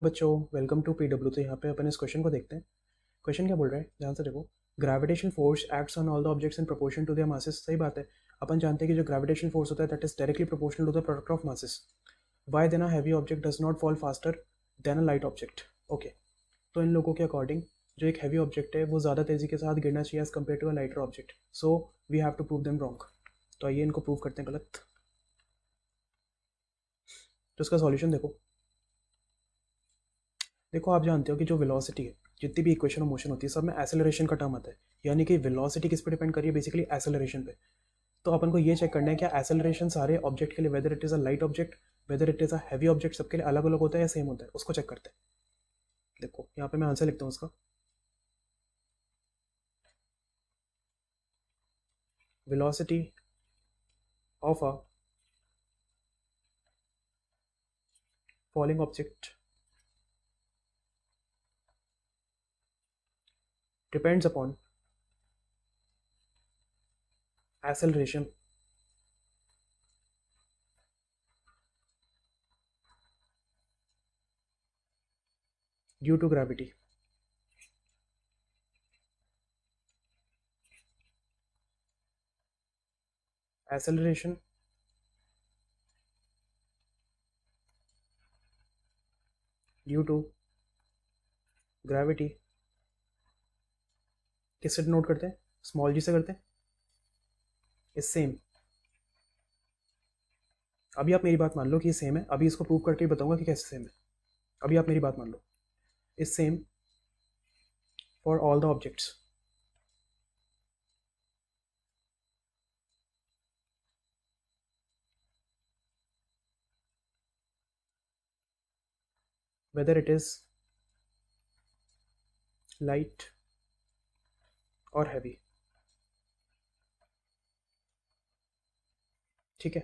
बच्चों welcome to PW. तो यहाँ पे अपन इस क्वेश्चन को देखते हैं। क्वेश्चन क्या बोल रहा है, ध्यान से देखो। Gravitation force acts on all the objects in proportion to their masses. सही बात है, अपन जानते हैं कि जो ग्रेविटेशन फोर्स होता है that is directly proportional to the product of masses. Why then a heavy object does not fall faster than a light object. Okay, तो इन लोगों के अकॉर्डिंग जो एक हैवी ऑब्जेक्ट है वो ज़्यादा तेज़ी के साथ गिरना चाहिए as compare to a lighter object. So we have to prove them wrong. तो आइए इनको प्रूव करते हैं गलत। तो इसका सॉल्यूशन देखो। देखो आप जानते हो कि जो वेलोसिटी है, जितनी भी इक्वेशन ऑफ मोशन होती है, सब में एक्सेलरेशन का टर्म आता है। यानी कि वेलोसिटी किस पे डिपेंड कर रही है, बेसिकली एक्सेलरेशन पे। तो अपन को ये चेक करना है क्या एक्सेलरेशन सारे ऑब्जेक्ट के लिए, whether it is a light object, whether it is a heavy object, सबके लिए अलग अलग होता है या सेम होता है, उसको चेक करते हैं। देखो यहाँ पे मैं आंसर लिखता हूँ उसका। Velocity of a falling object depends upon acceleration due to gravity. Acceleration due to gravity किससे नोट करते हैं, स्मॉल जी से करते हैं। इस सेम, अभी आप मेरी बात मान लो कि ये सेम है, अभी इसको प्रूव करके बताऊंगा कि कैसे सेम है। अभी आप मेरी बात मान लो, इस same for all the objects. whether it is light और हैवी। ठीक है,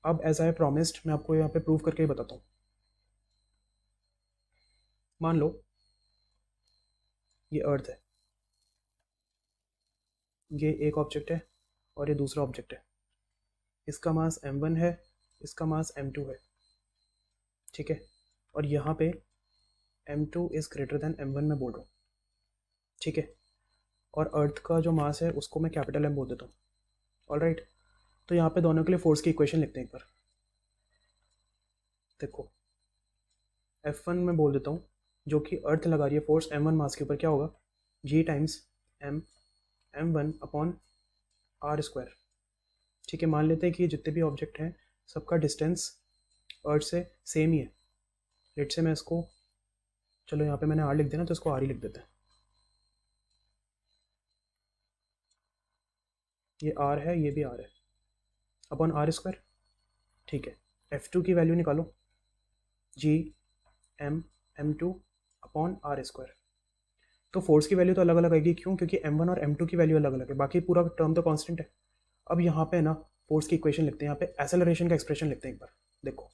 अब एज आई प्रॉमिस्ड मैं आपको यहाँ पे प्रूव करके ही बताता हूँ। मान लो ये अर्थ है, ये एक ऑब्जेक्ट है और ये दूसरा ऑब्जेक्ट है। इसका मास m1 है, इसका मास m2 है। ठीक है, और यहाँ पे m2 is greater than m1 मैं बोल रहा हूँ। ठीक है, और अर्थ का जो मास है उसको मैं कैपिटल M बोल देता हूँ। ऑलराइट, तो यहाँ पे दोनों के लिए फोर्स की इक्वेशन लिखते हैं एक बार। देखो F1 में बोल देता हूँ, जो कि अर्थ लगा रही है फोर्स m1 मास के ऊपर, क्या होगा g times m1 upon r square. ठीक है, मान लेते हैं कि ये जितने भी ऑब्जेक्ट हैं सबका डिस्टेंस अर्थ से सेम ही है। लेट से मैं इसको, चलो यहाँ पे मैंने r लिख दिया ना, तो इसको r ही लिख देते हैं। ये r है, ये भी r है, अपॉन r स्क्वायर। ठीक है, F2 की वैल्यू निकालो, g m2 upon r square. तो फोर्स की वैल्यू तो अलग अलग आएगी, क्यों? क्योंकि m1 और m2 की वैल्यू अलग अलग है, बाकी पूरा टर्म तो कांस्टेंट है। अब यहाँ पे ना फोर्स की इक्वेशन लिखते हैं, यहाँ पे एक्सेलरेशन का एक्सप्रेशन लिखते हैं एक बार। देखो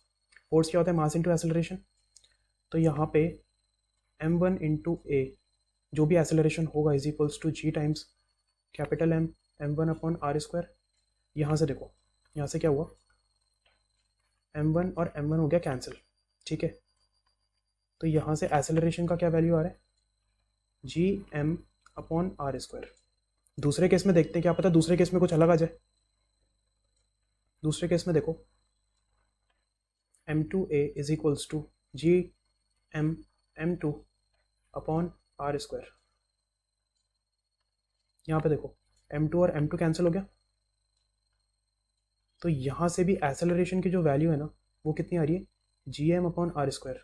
फोर्स क्या होता है, मास इंटू एक्सेलरेशन। तो यहाँ पे m1 इंटू ए, जो भी एक्सेलरेशन होगा, is equals to g times capital M m1 upon r square. यहाँ से देखो, यहाँ से क्या हुआ, m1 और m1 हो गया कैंसिल। ठीक है, तो यहाँ से एक्सेलरेशन का क्या वैल्यू आ रहा है, G M upon R square. दूसरे केस में देखते हैं, क्या पता दूसरे केस में कुछ अलग आ जाए। दूसरे केस में देखो, m2a is equals to G M m2 upon R square. यहाँ पे देखो m2 और m2 कैंसिल हो गया, तो यहाँ से भी एक्सेलरेशन की जो वैल्यू है ना वो कितनी आ रही है, G M upon R square.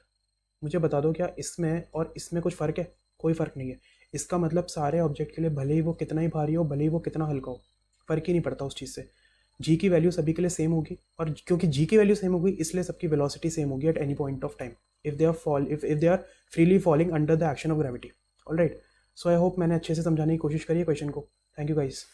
मुझे बता दो क्या इसमें और इसमें कुछ फ़र्क है? कोई फ़र्क नहीं है। इसका मतलब सारे ऑब्जेक्ट के लिए भले ही वो कितना ही भारी हो, भले ही वो कितना हल्का हो, फ़र्क ही नहीं पड़ता उस चीज़ से। जी की वैल्यू सभी के लिए सेम होगी, और क्योंकि जी की वैल्यू सेम होगी इसलिए सबकी वेलोसिटी सेम होगी at any point of time if they are freely falling under the action of gravity. Alright, so I hope मैंने अच्छे से समझाने की कोशिश करी है क्वेश्चन को। Thank you guys.